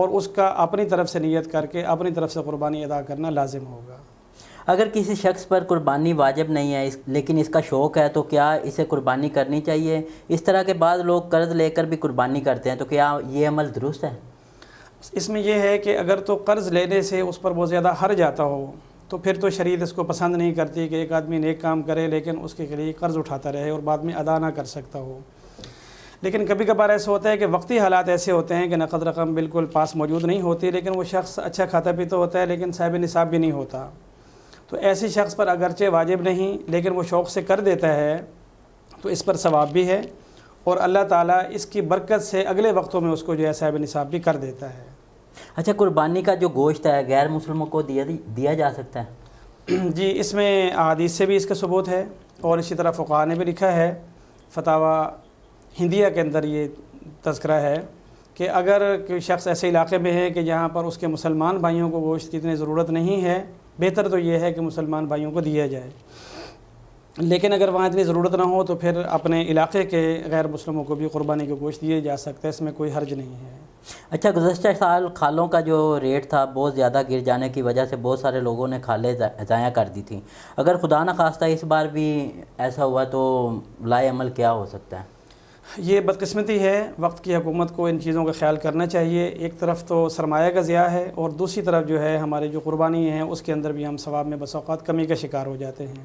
اور اس کا اپنی طرف سے نیت کر کے اپنی طرف سے قربانی ادا کرنا لازم ہوگا۔ اگر کسی شخص پر قربانی واجب نہیں ہے لیکن اس کا شوق ہے تو کیا اسے قربانی کرنی چاہیے؟ اس طرح کے بعض لوگ قرض لے کر بھی قربانی کرتے ہیں، تو کیا یہ عمل درست ہے؟ اس میں یہ ہے کہ اگر تو قرض لینے سے اس پر بہت زیادہ حرج آتا ہو تو پھر تو شریعت اس کو پسند نہیں کرتی کہ ایک آدمی نیک کام کرے لیکن اس کے لیے قرض اٹھاتا رہے اور بعد میں ادا نہ کر سکتا ہو۔ لیکن کبھی کبھار ایسا ہوتا ہے کہ وقتی حالات ایسے ہوتے ہیں کہ نقد رقم بالکل پاس موجود نہیں ہوتی، لیکن وہ شخص اچھا کھاتا پیتا ہوتا ہے لیکن صاحب نصاب بھی نہیں ہوتا، تو ایسے شخص پر اگرچہ واجب نہیں لیکن وہ شوق سے کر دیتا ہے تو اس پر ثواب بھی ہے، اور اللہ تعالیٰ اس کی برکت سے اگلے وقتوں میں اس کو جو ہے صاحب نصاب بھی کر دیتا ہے۔ اچھا، قربانی کا جو گوشت ہے غیر مسلموں کو دیا جا سکتا ہے؟ جی، اس میں احادیث سے بھی اس کا ثبوت ہے، اور اسی طرح فقہاء نے بھی لکھا ہے، فتاوی ہندیہ کے اندر یہ تذکرہ ہے کہ اگر کوئی شخص ایسے علاقے میں ہے کہ جہاں پر اس کے مسلمان بھائیوں کو گوشت کی اتنی ضرورت نہیں ہے، بہتر تو یہ ہے کہ مسلمان بھائیوں کو دیا جائے، لیکن اگر وہاں اتنی ضرورت نہ ہو تو پھر اپنے علاقے کے غیر مسلموں کو بھی قربانی کے گوشت دیے جا سکتا ہے، اس میں کوئی حرج نہیں ہے۔ اچھا، گزشتہ سال کھالوں کا جو ریٹ تھا بہت زیادہ گر جانے کی وجہ سے بہت سارے لوگوں نے کھالیں ضائع کر دی تھیں، اگر خدا نہ خواستہ اس بار بھی ایسا ہوا تو لائے عمل کیا ہو سکتا ہے؟ یہ بدقسمتی ہے، وقت کی حکومت کو ان چیزوں کا خیال کرنا چاہیے۔ ایک طرف تو سرمایہ کا ضیاع ہے اور دوسری طرف جو ہے ہمارے جو قربانی ہیں اس کے اندر بھی ہم ثواب میں بس اوقات کمی کا شکار ہو جاتے ہیں۔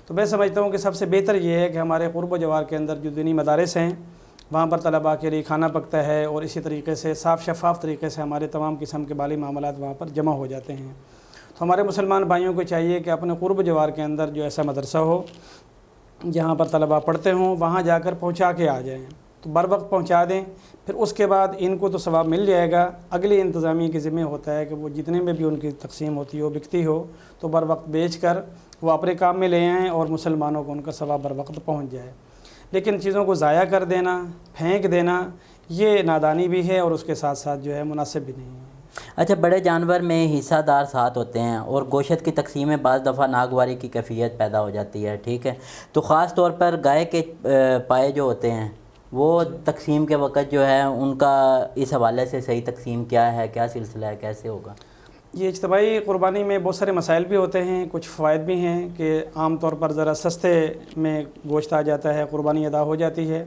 تو میں سمجھتا ہوں کہ سب سے بہتر یہ ہے کہ ہمارے قرب و جوار کے اندر جو دینی مدارس ہیں وہاں پر طلباء کے لیے کھانا پکتا ہے، اور اسی طریقے سے صاف شفاف طریقے سے ہمارے تمام قسم کے مالی معاملات وہاں پر جمع ہو جاتے ہیں۔ تو ہمارے مسلمان بھائیوں کو چاہیے کہ اپنے قرب و جوار کے اندر جو ایسا مدرسہ ہو جہاں پر طلباء پڑھتے ہوں وہاں جا کر پہنچا کے آ جائیں، تو بر وقت پہنچا دیں، پھر اس کے بعد ان کو تو ثواب مل جائے گا، اگلی انتظامیہ کے ذمہ ہوتا ہے کہ وہ جتنے میں بھی ان کی تقسیم ہوتی ہو بکتی ہو تو بر وقت بیچ کر وہ اپنے کام میں لے آئیں اور مسلمانوں کو ان کا ثواب بر وقت پہنچ جائے۔ لیکن چیزوں کو ضائع کر دینا، پھینک دینا، یہ نادانی بھی ہے اور اس کے ساتھ ساتھ جو ہے مناسب بھی نہیں ہے۔ اچھا، بڑے جانور میں حصہ دار ساتھ ہوتے ہیں اور گوشت کی تقسیم میں بعض دفعہ ناگواری کی کیفیت پیدا ہو جاتی ہے، ٹھیک ہے، تو خاص طور پر گائے کے پائے جو ہوتے ہیں وہ تقسیم کے وقت جو ہے ان کا اس حوالے سے صحیح تقسیم کیا ہے، کیا سلسلہ ہے، کیسے ہوگا؟ یہ اجتماعی قربانی میں بہت سارے مسائل بھی ہوتے ہیں، کچھ فوائد بھی ہیں کہ عام طور پر ذرا سستے میں گوشت آ جاتا ہے، قربانی ادا ہو جاتی ہے،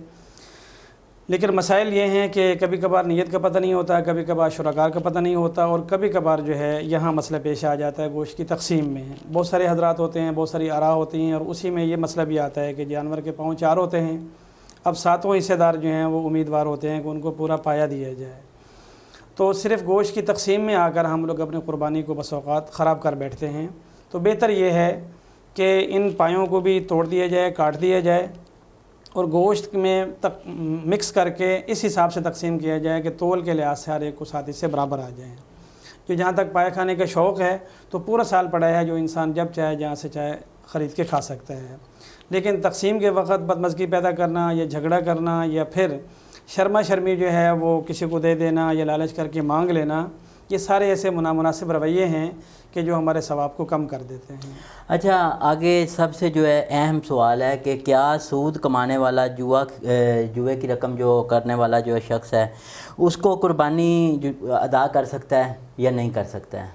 لیکن مسائل یہ ہیں کہ کبھی کبھار نیت کا پتہ نہیں ہوتا، کبھی کبھار شرکاء کا پتہ نہیں ہوتا، اور کبھی کبھار جو ہے یہاں مسئلہ پیش آ جاتا ہے گوشت کی تقسیم میں۔ بہت سارے حضرات ہوتے ہیں، بہت ساری آراء ہوتی ہیں، اور اسی میں یہ مسئلہ بھی آتا ہے کہ جانور کے پاؤں 4 ہوتے ہیں، اب 7 حصے دار جو ہیں وہ امیدوار ہوتے ہیں کہ ان کو پورا پایا دیا جائے، تو صرف گوشت کی تقسیم میں آ کر ہم لوگ اپنی قربانی کو بس اوقات خراب کر بیٹھتے ہیں۔ تو بہتر یہ ہے کہ ان پایوں کو بھی توڑ دیا جائے، کاٹ دیا جائے، اور گوشت میں مکس کر کے اس حساب سے تقسیم کیا جائے کہ تول کے لحاظ سے ہر ایک کو ساتھ سے برابر آ جائیں۔ جو جہاں تک پایا کھانے کا شوق ہے تو پورا سال پڑا ہے، جو انسان جب چاہے جہاں سے چاہے خرید کے کھا سکتا ہے، لیکن تقسیم کے وقت بدمزگی پیدا کرنا یا جھگڑا کرنا یا پھر شرما شرمی جو ہے وہ کسی کو دے دینا یا لالچ کر کے مانگ لینا، یہ سارے ایسے نامناسب رویے ہیں کہ جو ہمارے ثواب کو کم کر دیتے ہیں۔ اچھا، آگے سب سے جو ہے اہم سوال ہے کہ کیا سود کمانے والا جوئے کی رقم جو کرنے والا جو شخص ہے اس کو قربانی ادا کر سکتا ہے یا نہیں کر سکتا ہے؟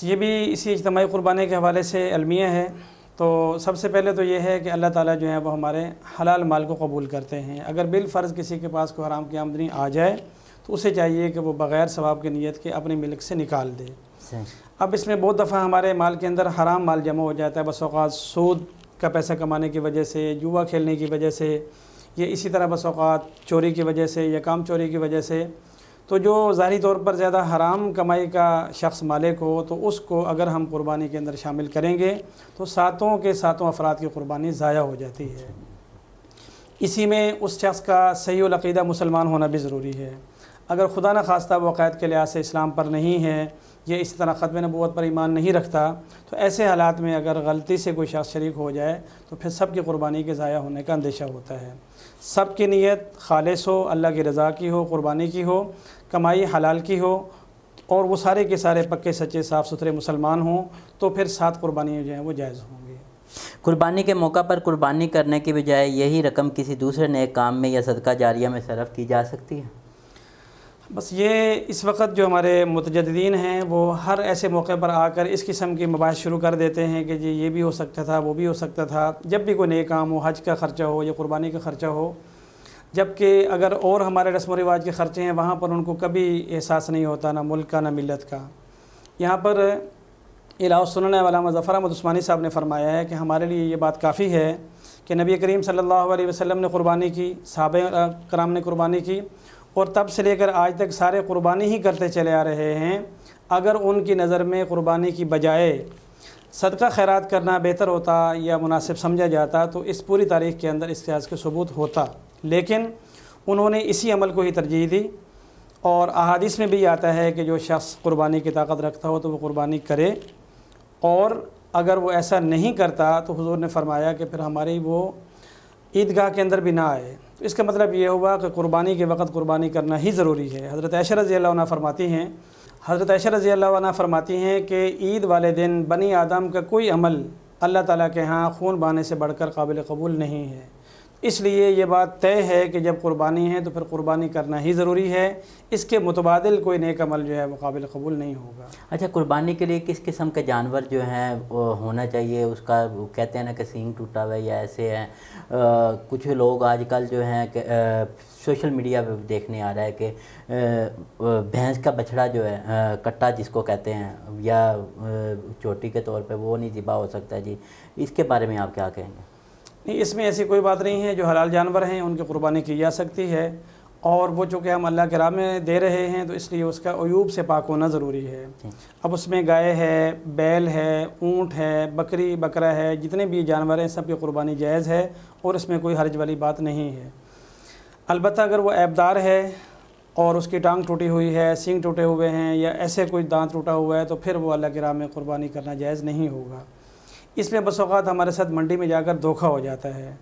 یہ بھی اسی اجتماعی قربانی کے حوالے سے المیہ ہے۔ تو سب سے پہلے تو یہ ہے کہ اللہ تعالیٰ جو ہے وہ ہمارے حلال مال کو قبول کرتے ہیں۔ اگر بالفرض کسی کے پاس کوئی حرام کی آمدنی آ جائے تو اسے چاہیے کہ وہ بغیر ثواب کی نیت کے اپنی ملک سے نکال دے۔ اب اس میں بہت دفعہ ہمارے مال کے اندر حرام مال جمع ہو جاتا ہے، بس اوقات سود کا پیسہ کمانے کی وجہ سے، جوا کھیلنے کی وجہ سے، یا اسی طرح بس اوقات چوری کی وجہ سے یا کام چوری کی وجہ سے۔ تو جو ظاہری طور پر زیادہ حرام کمائی کا شخص مالک ہو تو اس کو اگر ہم قربانی کے اندر شامل کریں گے تو 7 کے 7 افراد کی قربانی ضائع ہو جاتی ہے۔ اسی میں اس شخص کا صحیح العقیدہ مسلمان ہونا بھی ضروری ہے۔ اگر خدا نہ خواستہ وہ عقائد کے لحاظ سے اسلام پر نہیں ہے یا اسی طرح ختم نبوت پر ایمان نہیں رکھتا تو ایسے حالات میں اگر غلطی سے کوئی شخص شریک ہو جائے تو پھر سب کی قربانی کے ضائع ہونے کا اندیشہ ہوتا ہے۔ سب کی نیت خالص ہو، اللہ کی رضا کی ہو، قربانی کی ہو، کمائی حلال کی ہو، اور وہ سارے کے سارے پکے سچے صاف ستھرے مسلمان ہوں تو پھر 7 قربانیاں جو ہیں وہ جائز ہوں گی۔ قربانی کے موقع پر قربانی کرنے کی بجائے یہی رقم کسی دوسرے نیک کام میں یا صدقہ جاریہ میں صرف کی جا سکتی ہے؟ بس یہ اس وقت جو ہمارے متجددین ہیں وہ ہر ایسے موقع پر آ کر اس قسم کی مباحث شروع کر دیتے ہیں کہ جی یہ بھی ہو سکتا تھا، وہ بھی ہو سکتا تھا، جب بھی کوئی نئے کام ہو، حج کا خرچہ ہو یا قربانی کا خرچہ ہو، جبکہ اگر اور ہمارے رسم و رواج کے خرچے ہیں وہاں پر ان کو کبھی احساس نہیں ہوتا، نہ ملک کا نہ ملت کا۔ یہاں پر الہٰ السنن علامہ ظفر احمد عثمانی صاحب نے فرمایا ہے کہ ہمارے لیے یہ بات کافی ہے کہ نبی کریم صلی اللہ علیہ وسلم نے قربانی کی، صحابہ کرام نے قربانی کی، اور تب سے لے کر آج تک سارے قربانی ہی کرتے چلے آ رہے ہیں۔ اگر ان کی نظر میں قربانی کی بجائے صدقہ خیرات کرنا بہتر ہوتا یا مناسب سمجھا جاتا تو اس پوری تاریخ کے اندر اس قیاس کا ثبوت ہوتا، لیکن انہوں نے اسی عمل کو ہی ترجیح دی، اور احادیث میں بھی آتا ہے کہ جو شخص قربانی کی طاقت رکھتا ہو تو وہ قربانی کرے، اور اگر وہ ایسا نہیں کرتا تو حضور نے فرمایا کہ پھر ہماری وہ عیدگاہ کے اندر بھی نہ آئے۔ تو اس کا مطلب یہ ہوا کہ قربانی کے وقت قربانی کرنا ہی ضروری ہے۔ حضرت عائشہ رضی اللہ عنہ فرماتی ہیں کہ عید والے دن بنی آدم کا کوئی عمل اللہ تعالیٰ کے ہاں خون بہانے سے بڑھ کر قابل قبول نہیں ہے، اس لیے یہ بات طے ہے کہ جب قربانی ہے تو پھر قربانی کرنا ہی ضروری ہے، اس کے متبادل کوئی نیک عمل جو ہے وہ قابل قبول نہیں ہوگا۔ اچھا، قربانی کے لیے کس قسم کے جانور جو ہیں وہ ہونا چاہیے؟ اس کا وہ کہتے ہیں نا کہ سینگ ٹوٹا ہوا ہے یا ایسے ہیں، کچھ لوگ آج کل جو ہیں کہ سوشل میڈیا پہ دیکھنے آ رہا ہے کہ بھینس کا بچڑا جو ہے کٹا جس کو کہتے ہیں، یا چوٹی کے طور پہ وہ نہیں ذبح ہو سکتا جی، اس کے بارے میں آپ کیا کہیں گے؟ نہیں، اس میں ایسی کوئی بات نہیں ہے، جو حلال جانور ہیں ان کی قربانی کی جا سکتی ہے، اور وہ چونکہ ہم اللہ کے راہ میں دے رہے ہیں تو اس لیے اس کا عیوب سے پاک ہونا ضروری ہے۔ اب اس میں گائے ہے، بیل ہے، اونٹ ہے، بکری بکرا ہے، جتنے بھی جانور ہیں سب کی قربانی جائز ہے، اور اس میں کوئی حرج والی بات نہیں ہے۔ البتہ اگر وہ عیبدار ہے اور اس کی ٹانگ ٹوٹی ہوئی ہے، سینگ ٹوٹے ہوئے ہیں، یا ایسے کوئی دانت ٹوٹا ہوا ہے تو پھر وہ اللہ کے راہ میں قربانی کرنا جائز نہیں ہوگا۔ اس میں بس اوقات ہمارے ساتھ منڈی میں جا کر دھوکہ ہو جاتا ہے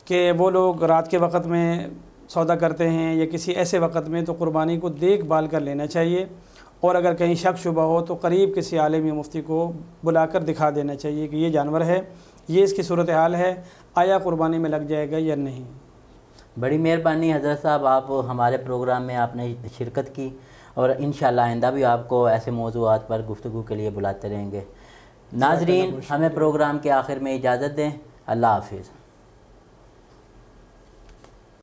کہ وہ لوگ رات کے وقت میں سودا کرتے ہیں یا کسی ایسے وقت میں، تو قربانی کو دیکھ بھال کر لینا چاہیے، اور اگر کہیں شک شبہ ہو تو قریب کسی عالم یا مفتی کو بلا کر دکھا دینا چاہیے کہ یہ جانور ہے، یہ اس کی صورتحال ہے، آیا قربانی میں لگ جائے گا یا نہیں۔ بڑی مہربانی حضرت صاحب، آپ ہمارے پروگرام میں آپ نے شرکت کی، اور انشاءاللہ آئندہ بھی آپ کو ایسے موضوعات پر گفتگو کے لیے بلاتے رہیں گے۔ ناظرین، ہمیں پروگرام کے آخر میں اجازت دیں، اللہ حافظ۔